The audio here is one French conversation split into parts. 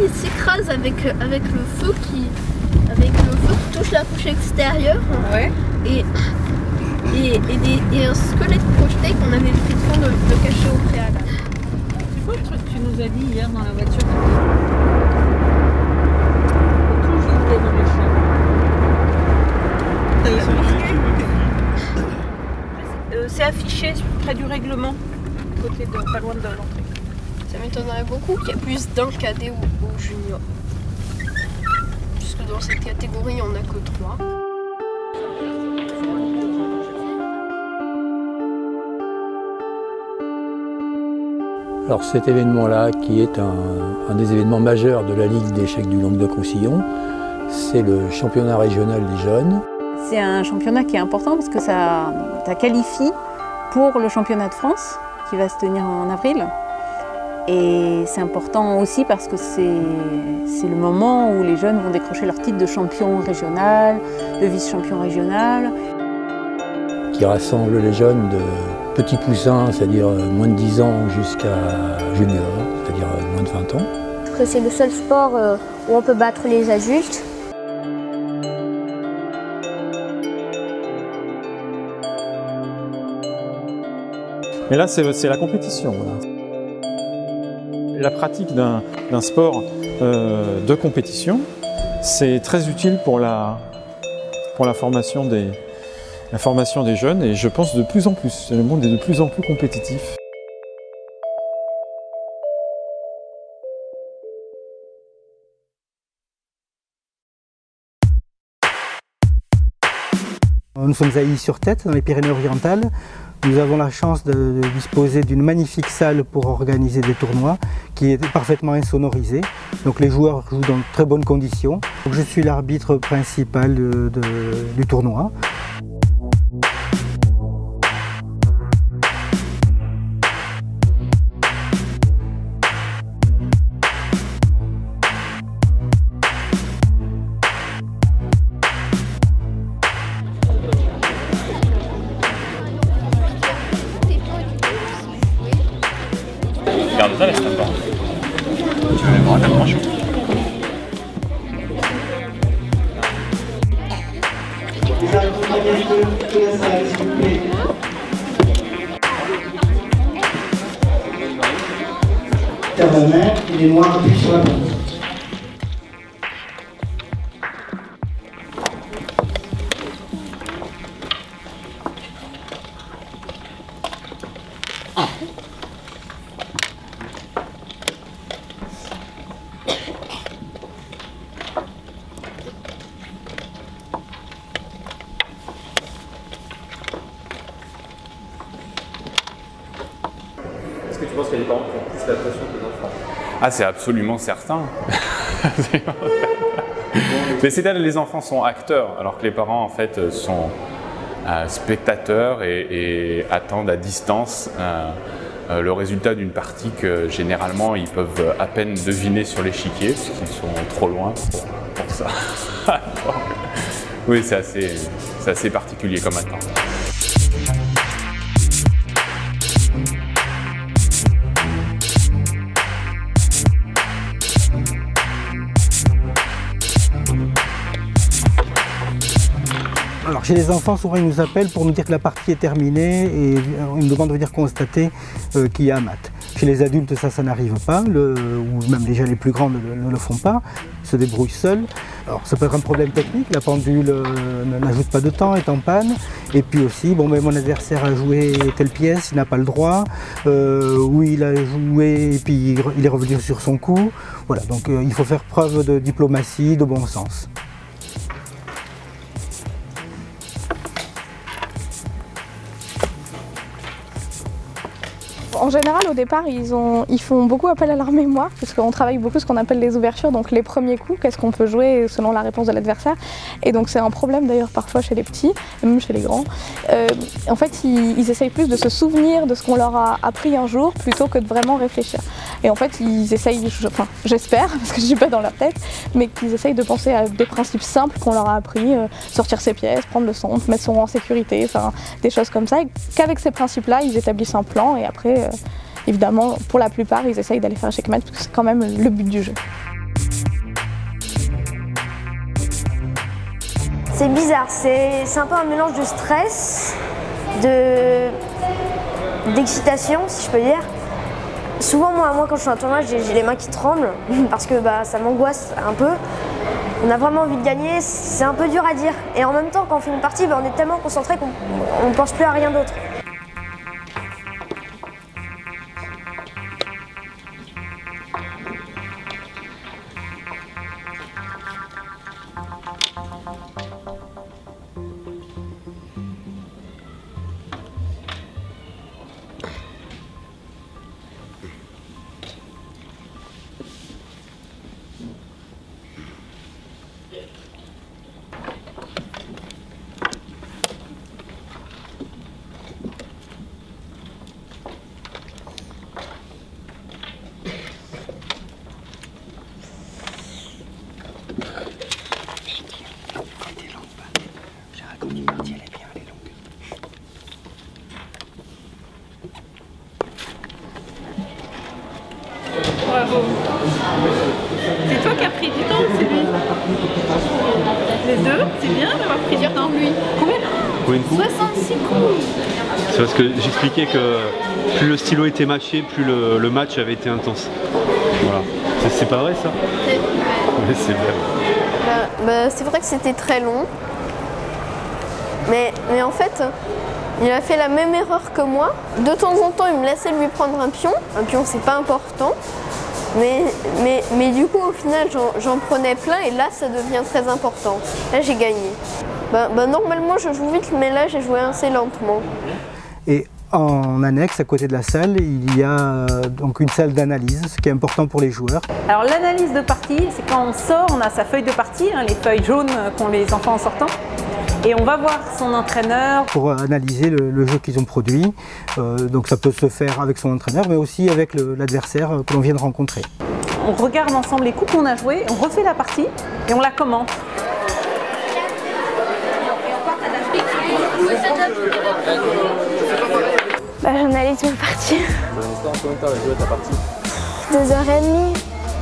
il s'écrase avec le feu qui touche la couche extérieure. Ouais. Et un squelette projeté qu'on avait pris le temps de cacher au préalable. C'est quoi le truc que tu nous as dit hier dans la voiture? Tout vide dans les chiens. C'est affiché près du règlement, côté de, pas loin de l'entrée. Ça m'étonnerait beaucoup qu'il y ait plus d'un cadet ou junior. Puisque dans cette catégorie, on n'a que 3. Alors cet événement-là, qui est un des événements majeurs de la Ligue d'échecs du Languedoc-Roussillon, c'est le championnat régional des jeunes. C'est un championnat qui est important parce que ça qualifie pour le championnat de France qui va se tenir en avril. Et c'est important aussi parce que c'est le moment où les jeunes vont décrocher leur titre de champion régional, de vice-champion régional. Qui rassemble les jeunes de petits poussins, c'est-à-dire moins de 10 ans, jusqu'à junior, c'est-à-dire moins de 20 ans. C'est le seul sport où on peut battre les adultes. Mais là, c'est la compétition. Voilà. La pratique d'un sport de compétition, c'est très utile pour la formation des jeunes, et je pense de plus en plus. Le monde est de plus en plus compétitif. Nous sommes à Illy-sur-Tête, dans les Pyrénées-Orientales. Nous avons la chance de disposer d'une magnifique salle pour organiser des tournois qui est parfaitement insonorisée. Donc les joueurs jouent dans de très bonnes conditions. Donc je suis l'arbitre principal du tournoi. Regarde ça, laisse pas. Tu veux les voir tellement chaud. Terre de main, il est noir, appuie sur la bande. Est-ce que tu penses qu'il y a des parents qui ont plus la pression que les enfants? Ah, c'est absolument certain. Mais c'est-à-dire que les enfants sont acteurs, alors que les parents en fait sont spectateurs et attendent à distance le résultat d'une partie que généralement ils peuvent à peine deviner sur l'échiquier, parce qu'ils sont trop loin pour ça. Oui, c'est assez particulier comme attente. Alors chez les enfants, souvent ils nous appellent pour nous dire que la partie est terminée et ils nous demandent de venir constater qu'il y a un mat. Chez les adultes, ça n'arrive pas, ou même déjà les plus grands ne le font pas, ils se débrouillent seuls. Alors ça peut être un problème technique, la pendule n'ajoute pas de temps, est en panne. Et puis aussi, bon, mais mon adversaire a joué telle pièce, il n'a pas le droit, ou il a joué et puis il est revenu sur son coup. Voilà, donc il faut faire preuve de diplomatie, de bon sens. En général, au départ, ils font beaucoup appel à leur mémoire, puisqu'on travaille beaucoup ce qu'on appelle les ouvertures, donc les premiers coups, qu'est-ce qu'on peut jouer selon la réponse de l'adversaire. Et donc c'est un problème d'ailleurs parfois chez les petits, et même chez les grands. En fait, ils essayent plus de se souvenir de ce qu'on leur a appris un jour, plutôt que de vraiment réfléchir. Et en fait, ils essayent, enfin j'espère, parce que je ne suis pas dans leur tête, mais qu'ils essayent de penser à des principes simples qu'on leur a appris, sortir ses pièces, prendre le son, mettre son rang en sécurité, enfin des choses comme ça, et qu'avec ces principes-là, ils établissent un plan, et après, évidemment, pour la plupart, ils essayent d'aller faire un checkmate, parce que c'est quand même le but du jeu. C'est bizarre, c'est un peu un mélange de stress, d'excitation, si je peux dire. Souvent, moi quand je suis en tournoi, j'ai les mains qui tremblent parce que ça m'angoisse un peu. On a vraiment envie de gagner, c'est un peu dur à dire. Et en même temps, quand on fait une partie, on est tellement concentré qu'on ne pense plus à rien d'autre. Bravo. C'est toi qui as pris du temps ou c'est lui? Les deux, c'est bien d'avoir pris du temps. Lui. Combien Combien de coups? 66 coups. C'est parce que j'expliquais que plus le stylo était mâché, plus le match avait été intense. Voilà. C'est pas vrai ça? Oui, c'est vrai. C'est vrai que c'était très long. Mais en fait, il a fait la même erreur que moi. De temps en temps, il me laissait lui prendre un pion. Un pion, c'est pas important. Mais du coup, au final, j'en prenais plein et là, ça devient très important. Là, j'ai gagné. Normalement, je joue vite, mais là, j'ai joué assez lentement. Et en annexe, à côté de la salle, il y a donc une salle d'analyse, ce qui est important pour les joueurs. Alors l'analyse de partie, c'est quand on sort, on a sa feuille de partie, les feuilles jaunes qu'ont les enfants en sortant. Et on va voir son entraîneur. Pour analyser le jeu qu'ils ont produit. Donc ça peut se faire avec son entraîneur, mais aussi avec l'adversaire que l'on vient de rencontrer. On regarde ensemble les coups qu'on a joués, on refait la partie et on la commente. J'analyse ma partie. Combien de temps as joué ta partie? 2h30,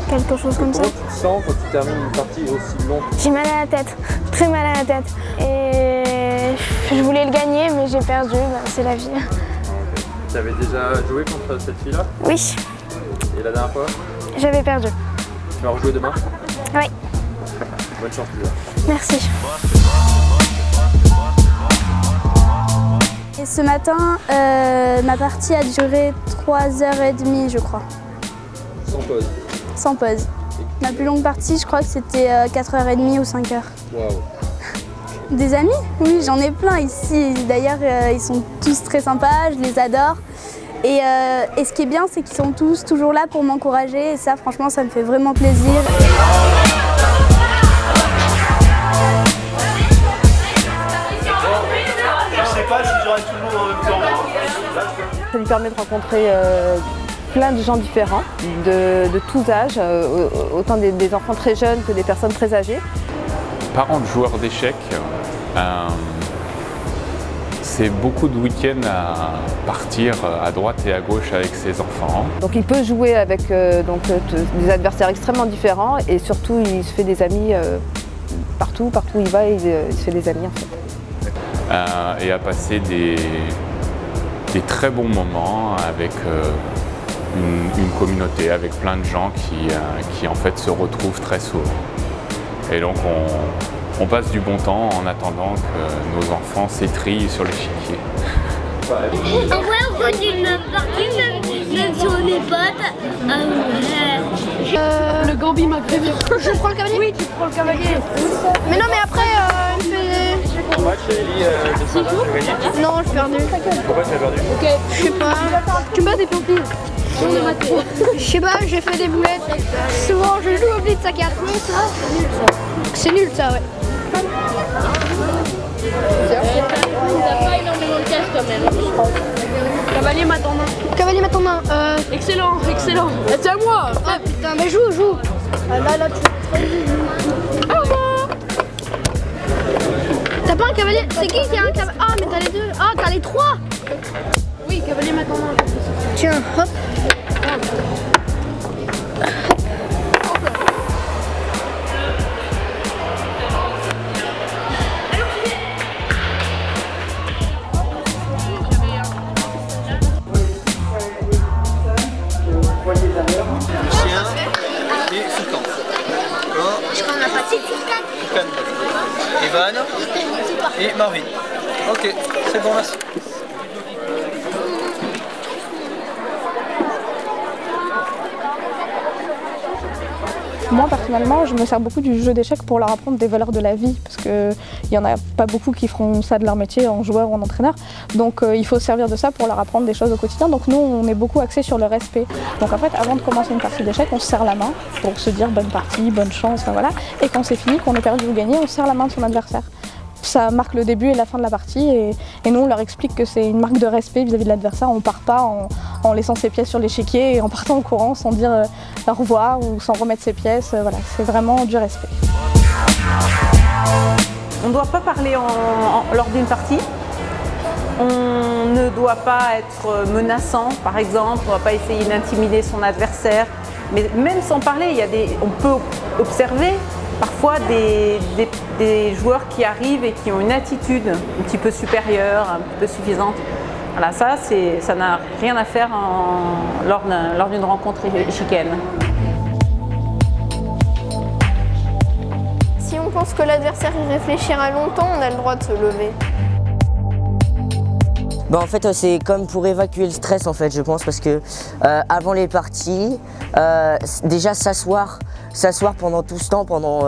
quelque chose comme ça. Comment tu te sens quand tu termines une partie aussi longue? J'ai mal à la tête, très mal à la tête. Et je voulais le gagner, mais j'ai perdu, c'est la vie. Tu avais déjà joué contre cette fille-là? Oui. Et la dernière fois? J'avais perdu. Tu vas rejouer demain? Oui. Bonne chance, Lisa. Merci. Et ce matin, ma partie a duré 3h30, je crois. Sans pause? Sans pause. Ma plus longue partie, je crois que c'était 4h30 ou 5h. Waouh. Des amis? Oui, j'en ai plein ici. D'ailleurs, ils sont tous très sympas, je les adore. Et ce qui est bien, c'est qu'ils sont tous toujours là pour m'encourager. Et ça, franchement, ça me fait vraiment plaisir. Ça lui permet de rencontrer plein de gens différents, de tous âges, autant des enfants très jeunes que des personnes très âgées. Parents de joueurs d'échecs, c'est beaucoup de week-ends à partir à droite et à gauche avec ses enfants. Donc il peut jouer avec des adversaires extrêmement différents et surtout il se fait des amis partout où il va, il se fait des amis en fait. Et à passer des très bons moments avec une communauté, avec plein de gens qui en fait se retrouvent très souvent. Et donc on passe du bon temps en attendant que nos enfants s'étrillent sur l'échiquier. En vrai, on continue notre partie, même si on est potes. Le Gambi maghrébin. Je prends le cavalier? Oui, tu prends le cavalier. Mais non, mais après, il fait... Ton match, Ellie, de ce matin, tu as gagné? Non, j'ai perdu. Pourquoi tu as perdu? Ok, je sais pas. Tu me bats des pions. Je sais pas, j'ai fait des boulettes. Souvent, je joue au blitz à 4. C'est nul ça, ouais. T'as pas énormément de cash quand même. Cavalier m'attend. Cavalier m'attend. Excellent, excellent. C'est à moi. Ah putain, mais joue. Là, tu... T'as pas un cavalier? C'est qui a un cavalier? Ah, mais t'as les deux. Ah, t'as les trois. Oui, cavalier m'attend. Tiens, hop. Evan et Marvin. Ok, c'est bon, merci. Moi personnellement, je me sers beaucoup du jeu d'échecs pour leur apprendre des valeurs de la vie, parce qu'il n'y en a pas beaucoup qui feront ça de leur métier en joueur ou en entraîneur. Donc il faut se servir de ça pour leur apprendre des choses au quotidien. Donc nous, on est beaucoup axé sur le respect. Donc en fait, avant de commencer une partie d'échecs, on se serre la main pour se dire bonne partie, bonne chance, enfin, voilà. Et quand c'est fini, qu'on ait perdu ou gagné, on serre la main de son adversaire. Ça marque le début et la fin de la partie et nous on leur explique que c'est une marque de respect vis-à-vis de l'adversaire. On ne part pas en laissant ses pièces sur l'échiquier et en partant au courant sans dire au revoir ou sans remettre ses pièces. Voilà, c'est vraiment du respect. On ne doit pas parler lors d'une partie. On ne doit pas être menaçant, par exemple. On ne doit pas essayer d'intimider son adversaire. Mais même sans parler, on peut observer parfois des joueurs qui arrivent et qui ont une attitude un petit peu supérieure, un petit peu suffisante. Voilà, ça n'a rien à faire lors d'une rencontre échiquienne. Si on pense que l'adversaire y réfléchira longtemps, on a le droit de se lever. Bah en fait c'est comme pour évacuer le stress en fait je pense parce que avant les parties, déjà s'asseoir pendant tout ce temps, pendant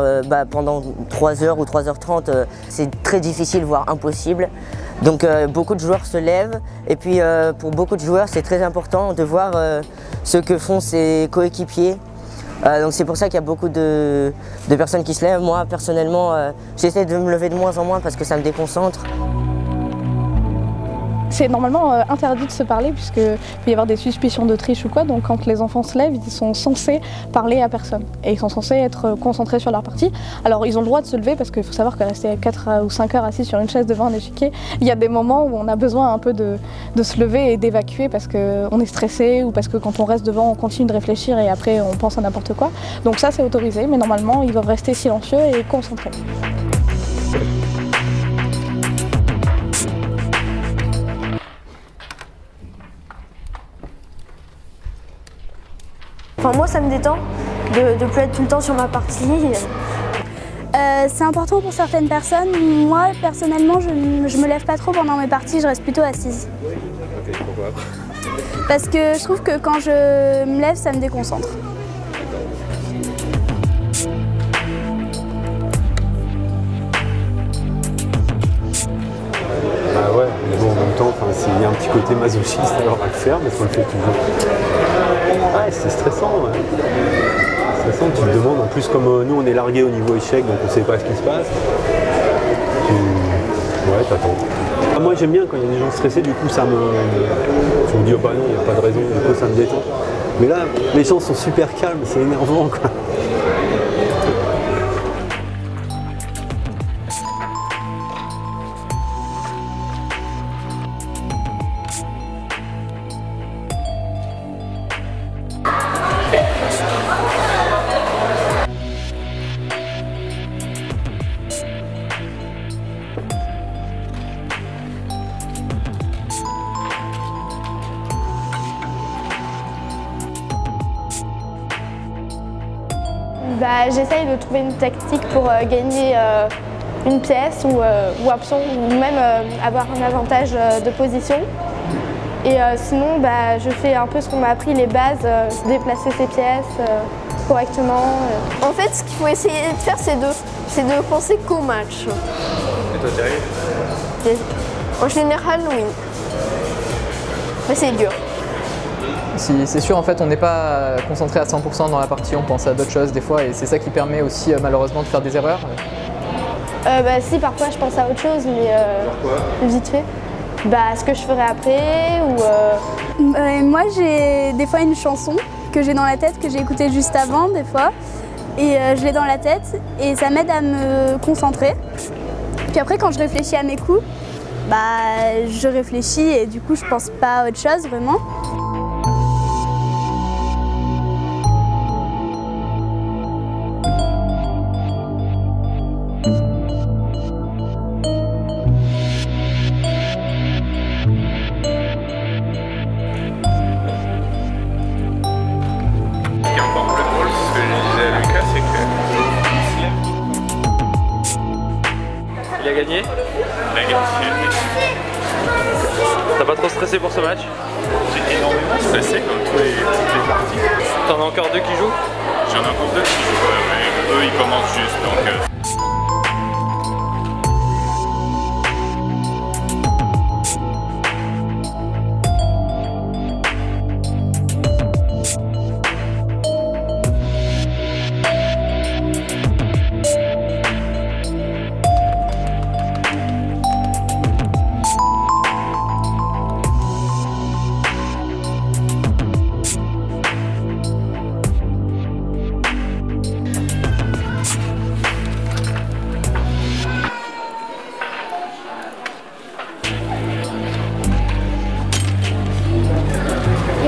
3 heures ou 3h30, c'est très difficile voire impossible. Donc beaucoup de joueurs se lèvent et puis pour beaucoup de joueurs c'est très important de voir ce que font ses coéquipiers. Donc c'est pour ça qu'il y a beaucoup de personnes qui se lèvent. Moi personnellement j'essaie de me lever de moins en moins parce que ça me déconcentre. C'est normalement interdit de se parler puisqu'il peut y avoir des suspicions de triche ou quoi, donc quand les enfants se lèvent, ils sont censés parler à personne et ils sont censés être concentrés sur leur partie. Alors ils ont le droit de se lever parce qu'il faut savoir que rester 4 ou 5 heures assis sur une chaise devant un échiquier, il y a des moments où on a besoin un peu de se lever et d'évacuer parce qu'on est stressé ou parce que quand on reste devant on continue de réfléchir et après on pense à n'importe quoi. Donc ça c'est autorisé mais normalement ils doivent rester silencieux et concentrés. Enfin, moi, ça me détend de plus être tout le temps sur ma partie. C'est important pour certaines personnes. Moi, personnellement, je me lève pas trop pendant mes parties, je reste plutôt assise. Ok, pourquoi? Parce que je trouve que quand je me lève, ça me déconcentre. Bah ouais, mais bon, en même temps, il y a un petit côté masochiste alors à le faire, mais on le fait toujours. Ouais, c'est stressant, ouais. C'est stressant, tu te demandes, en plus comme nous on est largués au niveau échec, donc on sait pas ce qui se passe. Ouais, t'attends. Ah, moi j'aime bien quand il y a des gens stressés, du coup ça me... Je me dis, oh bah non, il n'y a pas de raison, du coup ça me détend. Mais là, les gens sont super calmes, c'est énervant quoi. J'essaye de trouver une tactique pour gagner une pièce ou absent ou même avoir un avantage de position. Et sinon, je fais un peu ce qu'on m'a appris, les bases, déplacer ses pièces correctement. En fait, ce qu'il faut essayer de faire, c'est de penser qu'au match. Et toi, t'y arrives? En général, oui. Mais c'est dur. C'est sûr, en fait, on n'est pas concentré à 100% dans la partie, on pense à d'autres choses des fois et c'est ça qui permet aussi malheureusement de faire des erreurs. Si, parfois je pense à autre chose, mais vite fait. Ce que je ferai après ou... Moi, j'ai des fois une chanson que j'ai dans la tête, que j'ai écoutée juste avant des fois. Et je l'ai dans la tête et ça m'aide à me concentrer. Puis après, quand je réfléchis à mes coups, je réfléchis et du coup, je pense pas à autre chose vraiment. gagné? On a gagné. T'as pas trop stressé pour ce match? J'ai énormément stressé comme toutes les parties. T'en as encore 2 qui jouent? J'en ai encore 2 qui jouent, mais eux ils commencent juste donc.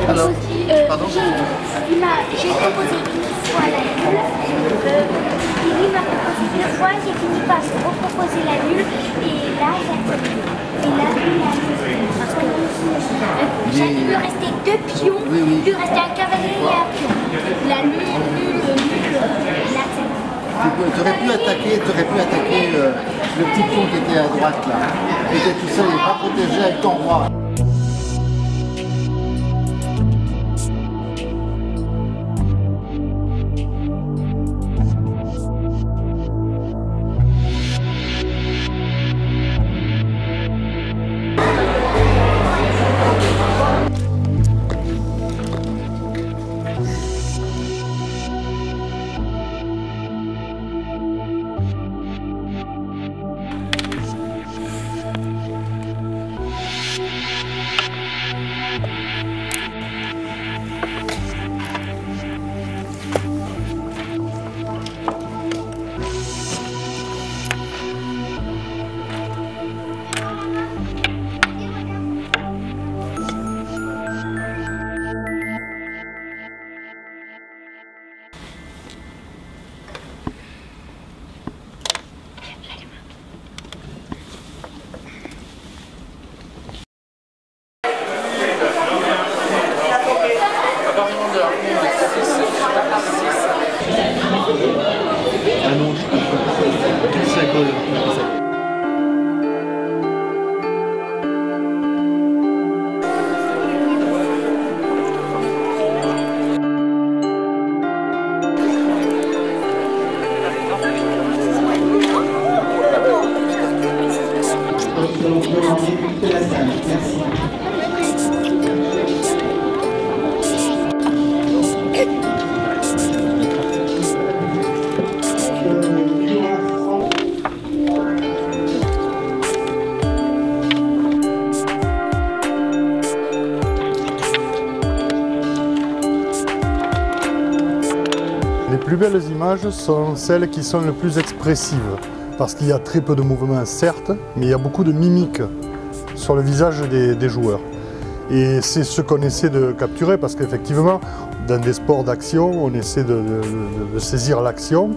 Alors, pardon j'ai proposé une fois la nulle, lui m'a proposé 2 fois, j'ai fini par reproposer la nulle, et là j'ai accepté. Et là, il a nulle. Parce que il lui restait 2 pions, il lui restait un cavalier et un pion. La nulle, il a accepté. Tu aurais pu attaquer le petit pion qui était à droite là. Il était tout seul, il n'est pas protégé avec ton roi. Les plus belles images sont celles qui sont les plus expressives, parce qu'il y a très peu de mouvements certes, mais il y a beaucoup de mimiques sur le visage des joueurs. Et c'est ce qu'on essaie de capturer, parce qu'effectivement, dans des sports d'action, on essaie de saisir l'action.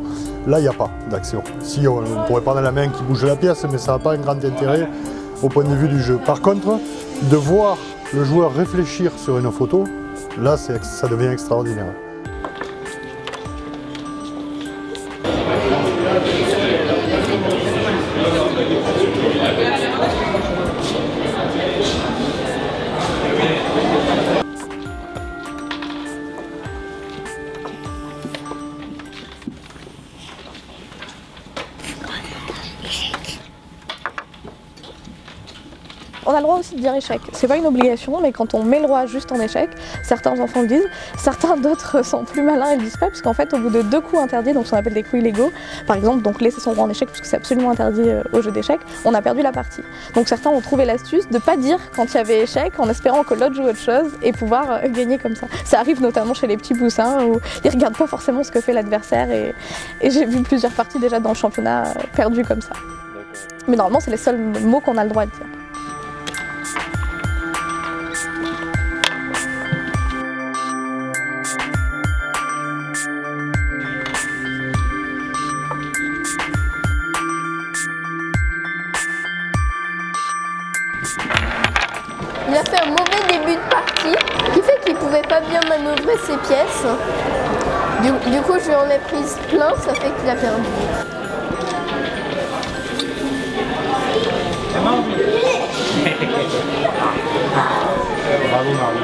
Là, il n'y a pas d'action. Si on pourrait prendre la main qui bouge la pièce, mais ça n'a pas un grand intérêt au point de vue du jeu. Par contre, de voir le joueur réfléchir sur une photo, là, ça devient extraordinaire. On a le droit aussi de dire échec. C'est pas une obligation, mais quand on met le roi juste en échec, certains enfants le disent, certains d'autres sont plus malins et le disent pas, puisqu'en fait, au bout de 2 coups interdits, donc ce qu'on appelle des coups illégaux, par exemple, donc laisser son roi en échec, puisque c'est absolument interdit au jeu d'échecs, on a perdu la partie. Donc certains ont trouvé l'astuce de pas dire quand il y avait échec, en espérant que l'autre joue autre chose et pouvoir gagner comme ça. Ça arrive notamment chez les petits poussins où ils regardent pas forcément ce que fait l'adversaire, et j'ai vu plusieurs parties déjà dans le championnat perdues comme ça. Mais normalement, c'est les seuls mots qu'on a le droit de dire. Il a fait un mauvais début de partie, qui fait qu'il pouvait pas bien manœuvrer ses pièces. Du coup, je lui en ai prise plein, ça fait qu'il a perdu. Bravo Marie.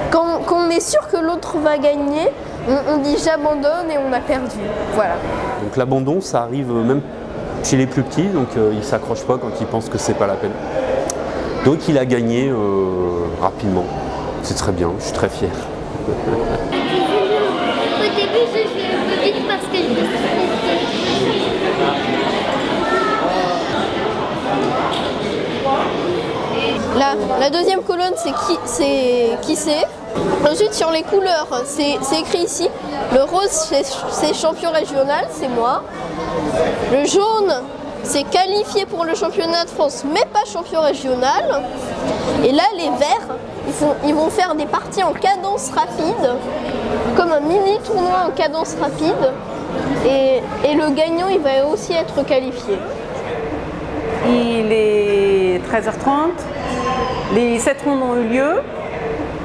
Quand on est sûr que l'autre va gagner, on dit j'abandonne et on a perdu. Voilà. Donc l'abandon, ça arrive même chez les plus petits, donc ils ne s'accrochent pas quand ils pensent que c'est pas la peine. Donc il a gagné rapidement. C'est très bien, je suis très fier. Au début, je suis un peu vite parce que je me suis La deuxième colonne, c'est qui c'est. Ensuite, sur les couleurs, c'est écrit ici. Le rose, c'est champion régional, c'est moi. Le jaune, c'est qualifié pour le championnat de France, mais pas champion régional. Et là, les verts, ils vont faire des parties en cadence rapide, comme un mini tournoi en cadence rapide. Et le gagnant, il va aussi être qualifié. Il est 13h30, les 7 rondes ont eu lieu.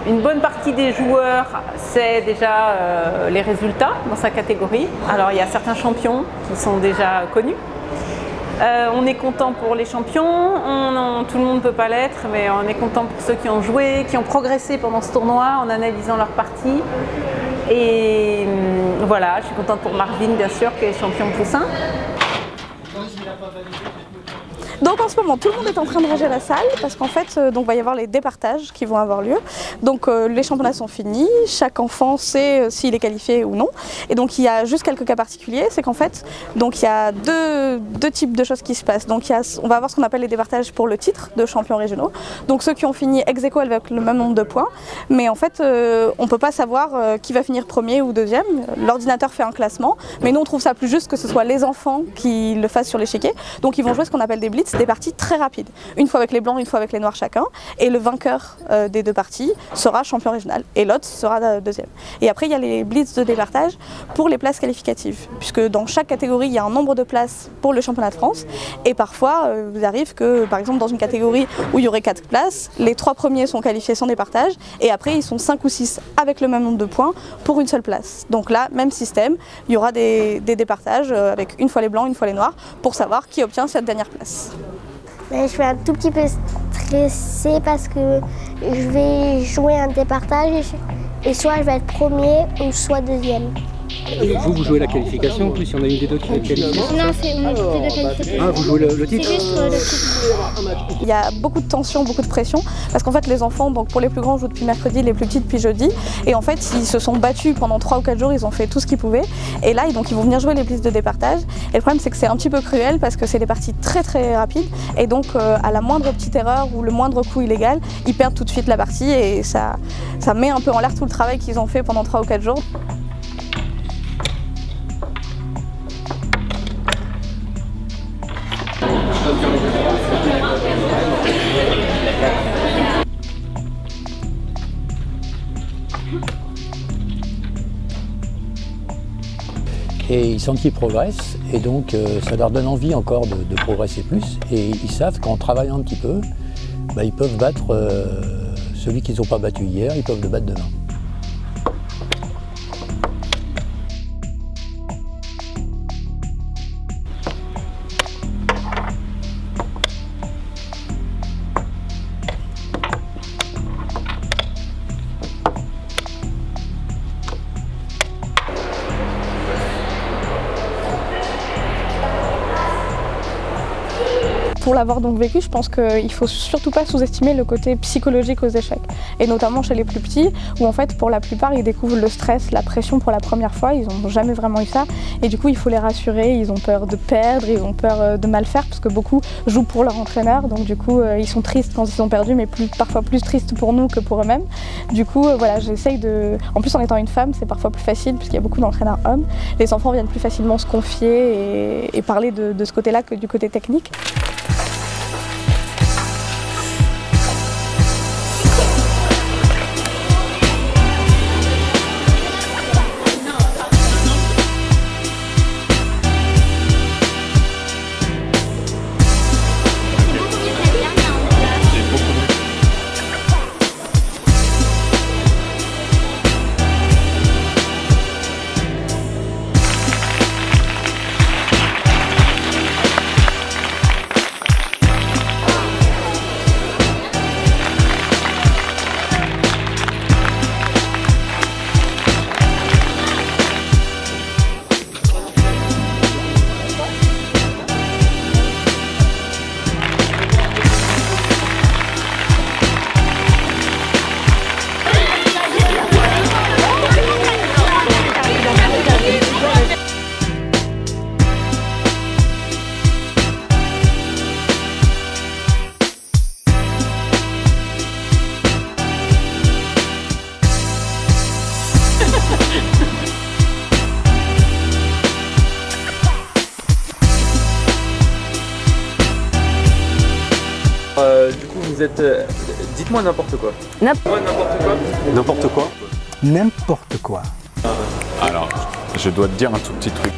Une bonne partie des joueurs sait déjà les résultats dans sa catégorie. Alors il y a certains champions qui sont déjà connus. On est content pour les champions, tout le monde ne peut pas l'être, mais on est content pour ceux qui ont joué, qui ont progressé pendant ce tournoi en analysant leur partie. Et voilà, je suis contente pour Marvin bien sûr, qui est champion poussin. Donc en ce moment, tout le monde est en train de ranger la salle parce qu'en fait, donc va y avoir les départages qui vont avoir lieu. Donc les championnats sont finis, chaque enfant sait s'il est qualifié ou non. Et donc il y a juste quelques cas particuliers, c'est qu'en fait, donc il y a deux types de choses qui se passent. Donc on va avoir ce qu'on appelle les départages pour le titre de champions régionaux. Donc ceux qui ont fini ex aequo avec le même nombre de points, mais en fait, on ne peut pas savoir qui va finir premier ou deuxième. L'ordinateur fait un classement, mais nous on trouve ça plus juste que ce soit les enfants qui le fassent sur l'échiquier. Donc ils vont jouer ce qu'on appelle des blitz, des parties très rapides. Une fois avec les blancs, une fois avec les noirs chacun. Et le vainqueur des deux parties sera champion régional. Et l'autre sera deuxième. Et après, il y a les blitz de départage pour les places qualificatives. Puisque dans chaque catégorie, il y a un nombre de places pour le championnat de France. Et parfois, il arrive que, par exemple, dans une catégorie où il y aurait 4 places, les 3 premiers sont qualifiés sans départage. Et après, ils sont 5 ou 6 avec le même nombre de points pour une seule place. Donc là, même système, il y aura des départages avec une fois les blancs, une fois les noirs, pour savoir qui obtient cette dernière place. Je suis un tout petit peu stressée parce que je vais jouer un départage et soit je vais être premier ou soit deuxième. Vous jouez la qualification, en plus il y en a une des deux qui va être qualifiée. Non, c'est une de qualification. Ah, vous jouez le titre? C'est juste le titre. Il y a beaucoup de tension, beaucoup de pression, parce qu'en fait les enfants, donc pour les plus grands, jouent depuis mercredi, les plus petits depuis jeudi, et en fait ils se sont battus pendant 3 ou 4 jours, ils ont fait tout ce qu'ils pouvaient, et là donc ils vont venir jouer les blitz de départage, et le problème c'est que c'est un petit peu cruel, parce que c'est des parties très très rapides, et donc à la moindre petite erreur ou le moindre coup illégal, ils perdent tout de suite la partie, et ça met un peu en l'air tout le travail qu'ils ont fait pendant 3 ou 4 jours. Et ils sentent qu'ils progressent, et donc ça leur donne envie encore de progresser plus. Et ils savent qu'en travaillant un petit peu, bah, ils peuvent battre celui qu'ils n'ont pas battu hier, ils peuvent le battre demain. Pour l'avoir donc vécu, je pense qu'il ne faut surtout pas sous-estimer le côté psychologique aux échecs. Et notamment chez les plus petits, où en fait pour la plupart ils découvrent le stress, la pression pour la première fois, ils n'ont jamais vraiment eu ça. Et du coup il faut les rassurer, ils ont peur de perdre, ils ont peur de mal faire, parce que beaucoup jouent pour leur entraîneur, donc du coup ils sont tristes quand ils ont perdu, mais parfois plus tristes pour nous que pour eux-mêmes. Du coup voilà, j'essaye de... En plus en étant une femme, c'est parfois plus facile, puisqu'il y a beaucoup d'entraîneurs hommes. Les enfants viennent plus facilement se confier et parler de ce côté-là que du côté technique. vous êtes... Dites-moi n'importe quoi. N'importe quoi. N'importe quoi. N'importe quoi. Alors, je dois te dire un tout petit truc.